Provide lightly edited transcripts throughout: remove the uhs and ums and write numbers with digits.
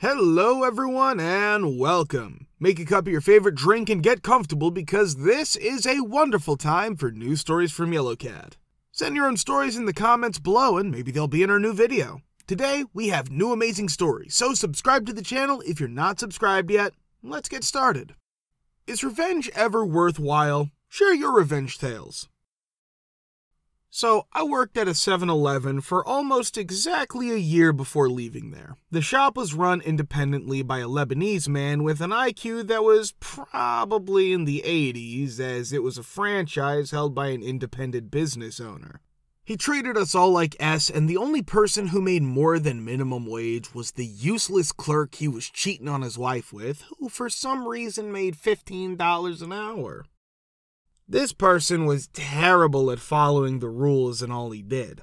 Hello everyone and welcome. Make a cup of your favorite drink and get comfortable because this is a wonderful time for news stories from Yellowcat. Send your own stories in the comments below and maybe they'll be in our new video. Today we have new amazing stories, so subscribe to the channel if you're not subscribed yet. Let's get started. Is revenge ever worthwhile? Share your revenge tales. So, I worked at a 7-Eleven for almost exactly a year before leaving there. The shop was run independently by a Lebanese man with an IQ that was probably in the 80s, as it was a franchise held by an independent business owner. He treated us all like S, and the only person who made more than minimum wage was the useless clerk he was cheating on his wife with, who for some reason made $15 an hour. This person was terrible at following the rules in all he did.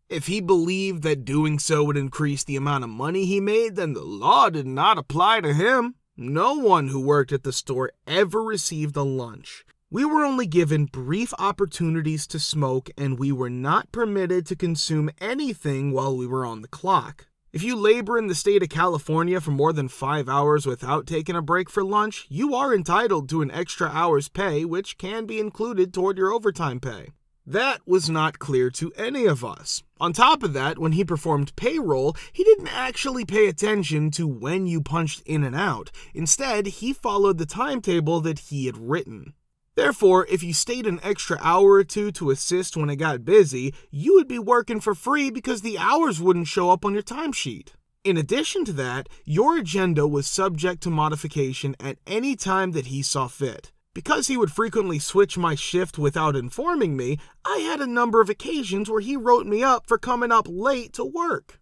If he believed that doing so would increase the amount of money he made, then the law did not apply to him. No one who worked at the store ever received a lunch. We were only given brief opportunities to smoke, and we were not permitted to consume anything while we were on the clock. If you labor in the state of California for more than 5 hours without taking a break for lunch, you are entitled to an extra hour's pay, which can be included toward your overtime pay. That was not clear to any of us. On top of that, when he performed payroll, he didn't actually pay attention to when you punched in and out. Instead, he followed the timetable that he had written. Therefore, if you stayed an extra hour or two to assist when it got busy, you would be working for free because the hours wouldn't show up on your timesheet. In addition to that, your agenda was subject to modification at any time that he saw fit. Because he would frequently switch my shift without informing me, I had a number of occasions where he wrote me up for coming up late to work.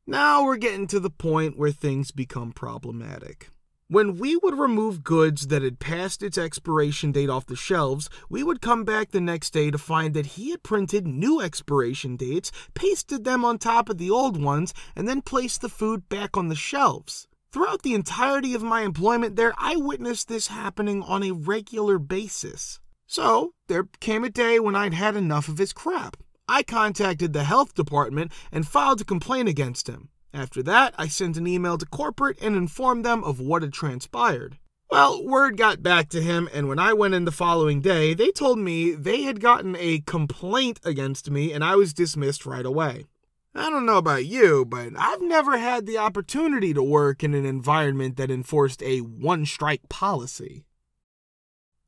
Now we're getting to the point where things become problematic. When we would remove goods that had passed its expiration date off the shelves, we would come back the next day to find that he had printed new expiration dates, pasted them on top of the old ones, and then placed the food back on the shelves. Throughout the entirety of my employment there, I witnessed this happening on a regular basis. So, there came a day when I'd had enough of his crap. I contacted the health department and filed a complaint against him. After that, I sent an email to corporate and informed them of what had transpired. Well, word got back to him, and when I went in the following day, they told me they had gotten a complaint against me and I was dismissed right away. I don't know about you, but I've never had the opportunity to work in an environment that enforced a one-strike policy.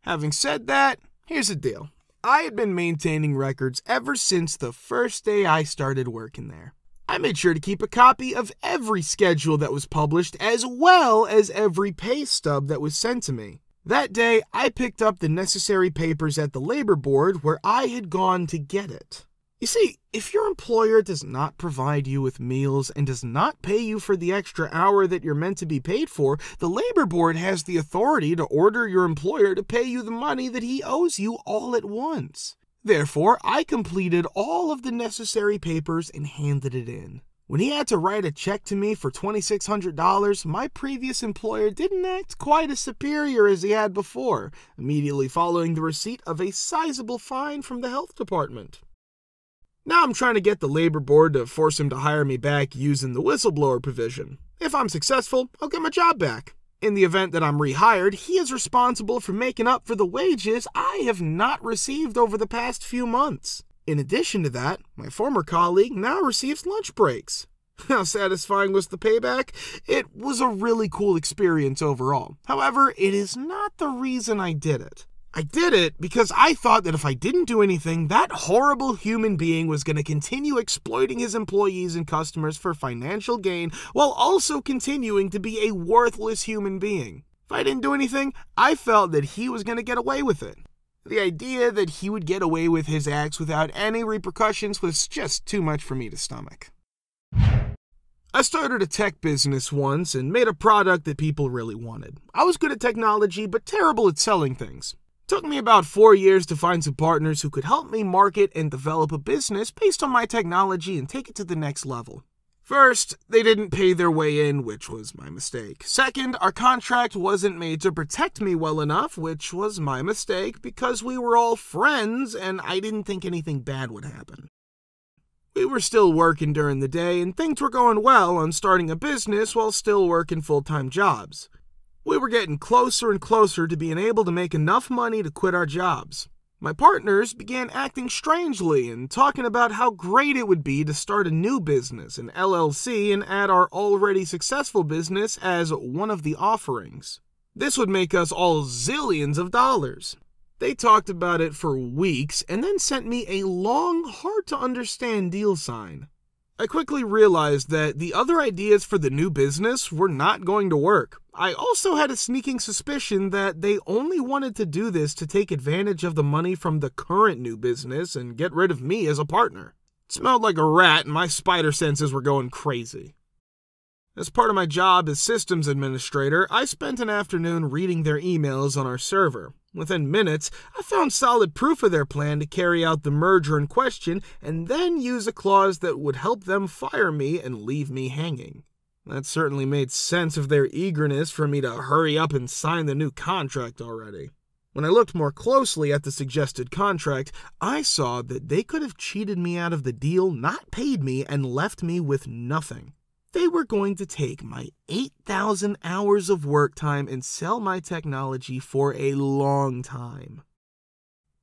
Having said that, here's the deal. I had been maintaining records ever since the first day I started working there. I made sure to keep a copy of every schedule that was published as well as every pay stub that was sent to me. That day, I picked up the necessary papers at the labor board where I had gone to get it. You see, if your employer does not provide you with meals and does not pay you for the extra hour that you're meant to be paid for, the labor board has the authority to order your employer to pay you the money that he owes you all at once. Therefore, I completed all of the necessary papers and handed it in. When he had to write a check to me for $2,600, my previous employer didn't act quite as superior as he had before, immediately following the receipt of a sizable fine from the health department. Now I'm trying to get the labor board to force him to hire me back using the whistleblower provision. If I'm successful, I'll get my job back. In the event that I'm rehired, he is responsible for making up for the wages I have not received over the past few months. In addition to that, my former colleague now receives lunch breaks. How satisfying was the payback? It was a really cool experience overall. However, it is not the reason I did it. I did it because I thought that if I didn't do anything, that horrible human being was going to continue exploiting his employees and customers for financial gain while also continuing to be a worthless human being. If I didn't do anything, I felt that he was going to get away with it. The idea that he would get away with his acts without any repercussions was just too much for me to stomach. I started a tech business once and made a product that people really wanted. I was good at technology, but terrible at selling things. It took me about 4 years to find some partners who could help me market and develop a business based on my technology and take it to the next level. First, they didn't pay their way in, which was my mistake. Second, our contract wasn't made to protect me well enough, which was my mistake because we were all friends and I didn't think anything bad would happen. We were still working during the day, and things were going well on starting a business while still working full-time jobs. We were getting closer and closer to being able to make enough money to quit our jobs. My partners began acting strangely and talking about how great it would be to start a new business, an LLC, and add our already successful business as one of the offerings. This would make us all zillions of dollars. They talked about it for weeks and then sent me a long, hard-to-understand deal sign. I quickly realized that the other ideas for the new business were not going to work. I also had a sneaking suspicion that they only wanted to do this to take advantage of the money from the current new business and get rid of me as a partner. It smelled like a rat and my spider senses were going crazy. As part of my job as systems administrator, I spent an afternoon reading their emails on our server. Within minutes, I found solid proof of their plan to carry out the merger in question and then use a clause that would help them fire me and leave me hanging. That certainly made sense of their eagerness for me to hurry up and sign the new contract already. When I looked more closely at the suggested contract, I saw that they could have cheated me out of the deal, not paid me, and left me with nothing. They were going to take my 8,000 hours of work time and sell my technology for a long time.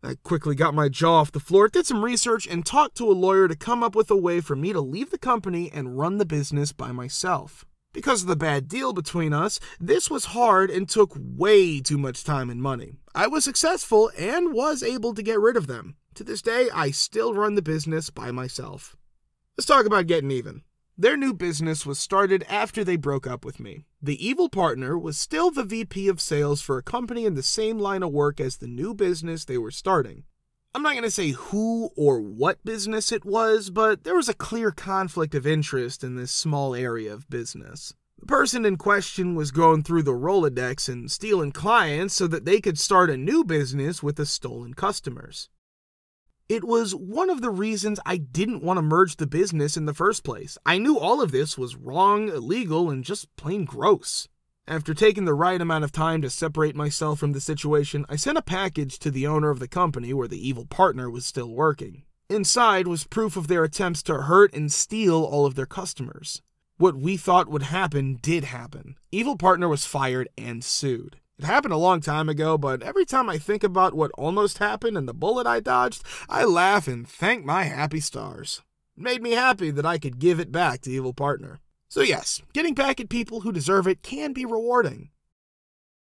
I quickly got my jaw off the floor, did some research, and talked to a lawyer to come up with a way for me to leave the company and run the business by myself. Because of the bad deal between us, this was hard and took way too much time and money. I was successful and was able to get rid of them. To this day, I still run the business by myself. Let's talk about getting even. Their new business was started after they broke up with me. The evil partner was still the VP of sales for a company in the same line of work as the new business they were starting. I'm not going to say who or what business it was, but there was a clear conflict of interest in this small area of business. The person in question was going through the Rolodex and stealing clients so that they could start a new business with the stolen customers. It was one of the reasons I didn't want to merge the business in the first place. I knew all of this was wrong, illegal, and just plain gross. After taking the right amount of time to separate myself from the situation, I sent a package to the owner of the company where the evil partner was still working. Inside was proof of their attempts to hurt and steal all of their customers. What we thought would happen did happen. Evil partner was fired and sued. It happened a long time ago, but every time I think about what almost happened and the bullet I dodged, I laugh and thank my happy stars. It made me happy that I could give it back to evil partner. So yes, getting back at people who deserve it can be rewarding.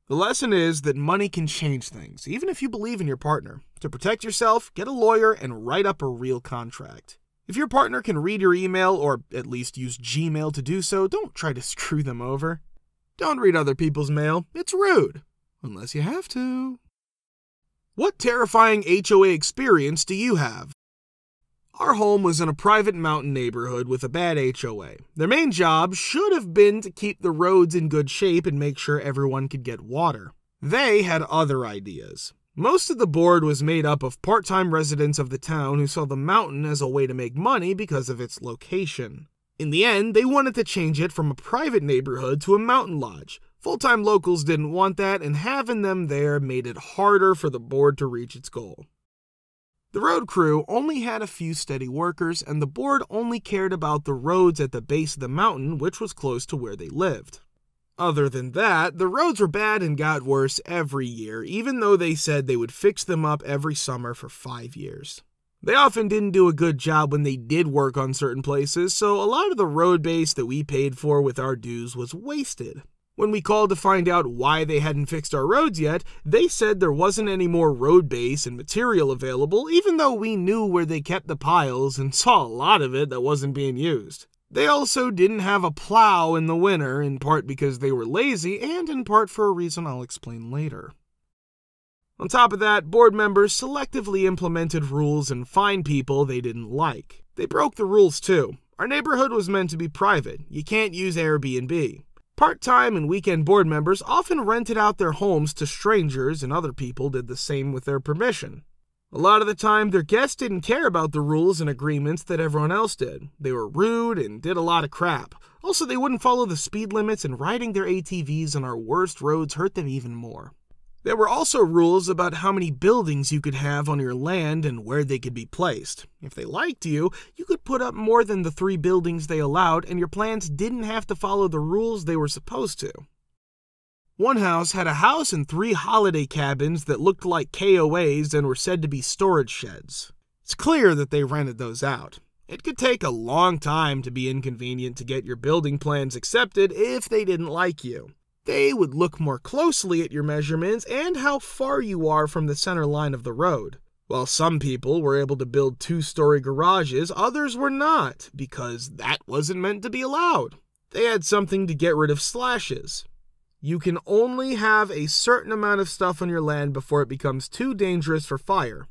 The lesson is that money can change things, even if you believe in your partner. To protect yourself, get a lawyer and write up a real contract. If your partner can read your email, or at least use Gmail to do so, don't try to screw them over. Don't read other people's mail. It's rude. Unless you have to. What terrifying HOA experience do you have? Our home was in a private mountain neighborhood with a bad HOA. Their main job should have been to keep the roads in good shape and make sure everyone could get water. They had other ideas. Most of the board was made up of part-time residents of the town who saw the mountain as a way to make money because of its location. In the end, they wanted to change it from a private neighborhood to a mountain lodge. Full-time locals didn't want that, and having them there made it harder for the board to reach its goal. The road crew only had a few steady workers, and the board only cared about the roads at the base of the mountain, which was close to where they lived. Other than that, the roads were bad and got worse every year, even though they said they would fix them up every summer for 5 years. They often didn't do a good job when they did work on certain places, so a lot of the road base that we paid for with our dues was wasted. When we called to find out why they hadn't fixed our roads yet, they said there wasn't any more road base and material available, even though we knew where they kept the piles and saw a lot of it that wasn't being used. They also didn't have a plow in the winter, in part because they were lazy and in part for a reason I'll explain later. On top of that, board members selectively implemented rules and fined people they didn't like. They broke the rules too. Our neighborhood was meant to be private. You can't use Airbnb. Part-time and weekend board members often rented out their homes to strangers, and other people did the same with their permission. A lot of the time, their guests didn't care about the rules and agreements that everyone else did. They were rude and did a lot of crap. Also, they wouldn't follow the speed limits, and riding their ATVs on our worst roads hurt them even more. There were also rules about how many buildings you could have on your land and where they could be placed. If they liked you, you could put up more than the 3 buildings they allowed, and your plans didn't have to follow the rules they were supposed to. One house had a house and 3 holiday cabins that looked like HOAs and were said to be storage sheds. It's clear that they rented those out. It could take a long time to be inconvenient to get your building plans accepted if they didn't like you. They would look more closely at your measurements and how far you are from the center line of the road. While some people were able to build 2-story garages, others were not, because that wasn't meant to be allowed. They had something to get rid of slashes. You can only have a certain amount of stuff on your land before it becomes too dangerous for fire.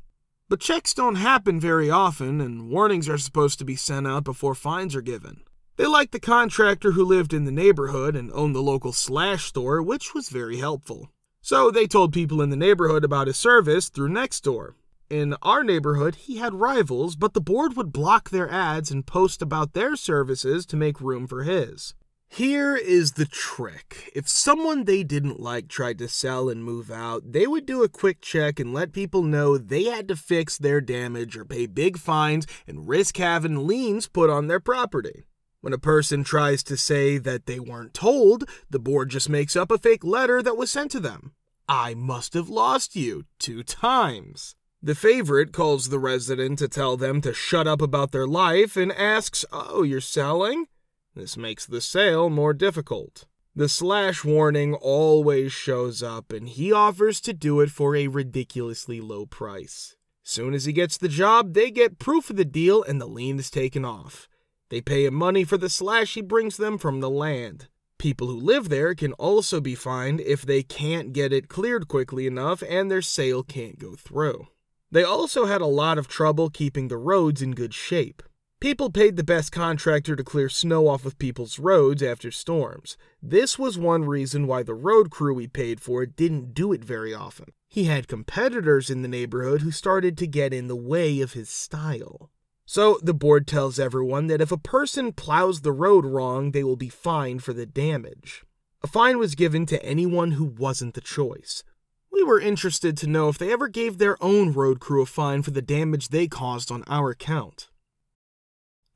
But checks don't happen very often, and warnings are supposed to be sent out before fines are given. They liked the contractor who lived in the neighborhood and owned the local slash store, which was very helpful. So they told people in the neighborhood about his service through Nextdoor. In our neighborhood, he had rivals, but the board would block their ads and post about their services to make room for his. Here is the trick. If someone they didn't like tried to sell and move out, they would do a quick check and let people know they had to fix their damage or pay big fines and risk having liens put on their property. When a person tries to say that they weren't told, the board just makes up a fake letter that was sent to them. I must have lost you 2 times. The favorite calls the resident to tell them to shut up about their life and asks, "Oh, you're selling?" This makes the sale more difficult. The slash warning always shows up, and he offers to do it for a ridiculously low price. Soon as he gets the job, they get proof of the deal and the lien is taken off. They pay him money for the slash he brings them from the land. People who live there can also be fined if they can't get it cleared quickly enough and their sale can't go through. They also had a lot of trouble keeping the roads in good shape. People paid the best contractor to clear snow off of people's roads after storms. This was one reason why the road crew he paid for didn't do it very often. He had competitors in the neighborhood who started to get in the way of his style. So the board tells everyone that if a person plows the road wrong, they will be fined for the damage. A fine was given to anyone who wasn't the choice. We were interested to know if they ever gave their own road crew a fine for the damage they caused on our account.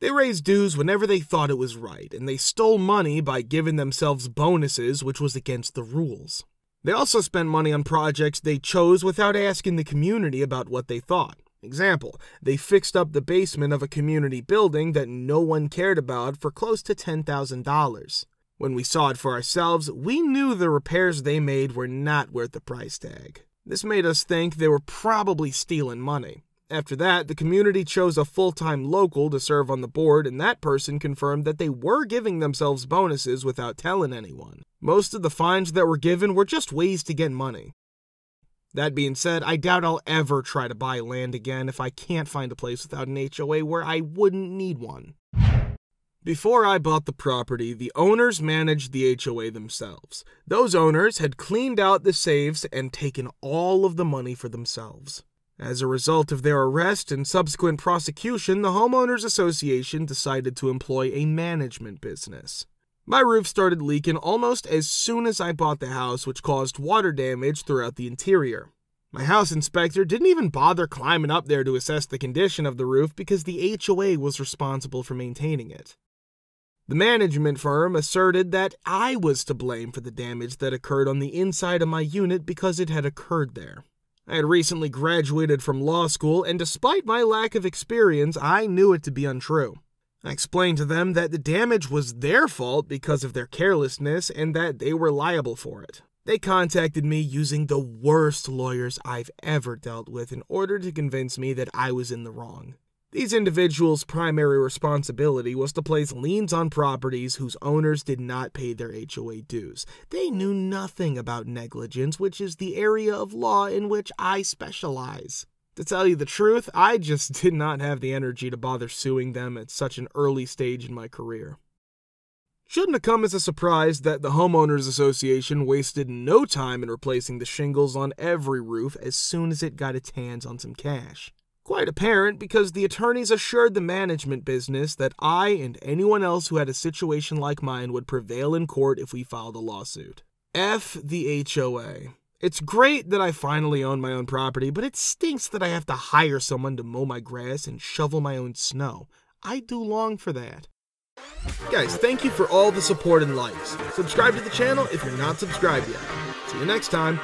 They raised dues whenever they thought it was right, and they stole money by giving themselves bonuses, which was against the rules. They also spent money on projects they chose without asking the community about what they thought. Example, they fixed up the basement of a community building that no one cared about for close to $10,000. When we saw it for ourselves, we knew the repairs they made were not worth the price tag. This made us think they were probably stealing money. After that, the community chose a full-time local to serve on the board, and that person confirmed that they were giving themselves bonuses without telling anyone. Most of the fines that were given were just ways to get money. That being said, I doubt I'll ever try to buy land again if I can't find a place without an HOA where I wouldn't need one. Before I bought the property, the owners managed the HOA themselves. Those owners had cleaned out the safes and taken all of the money for themselves. As a result of their arrest and subsequent prosecution, the Homeowners Association decided to employ a management business. My roof started leaking almost as soon as I bought the house, which caused water damage throughout the interior. My house inspector didn't even bother climbing up there to assess the condition of the roof because the HOA was responsible for maintaining it. The management firm asserted that I was to blame for the damage that occurred on the inside of my unit because it had occurred there. I had recently graduated from law school, and despite my lack of experience, I knew it to be untrue. I explained to them that the damage was their fault because of their carelessness and that they were liable for it. They contacted me using the worst lawyers I've ever dealt with in order to convince me that I was in the wrong. These individuals' primary responsibility was to place liens on properties whose owners did not pay their HOA dues. They knew nothing about negligence, which is the area of law in which I specialize. To tell you the truth, I just did not have the energy to bother suing them at such an early stage in my career. Shouldn't have come as a surprise that the Homeowners Association wasted no time in replacing the shingles on every roof as soon as it got its hands on some cash. Quite apparent because the attorneys assured the management business that I and anyone else who had a situation like mine would prevail in court if we filed a lawsuit. F the HOA. It's great that I finally own my own property, but it stinks that I have to hire someone to mow my grass and shovel my own snow. I do long for that. Guys, thank you for all the support and likes. Subscribe to the channel if you're not subscribed yet. See you next time.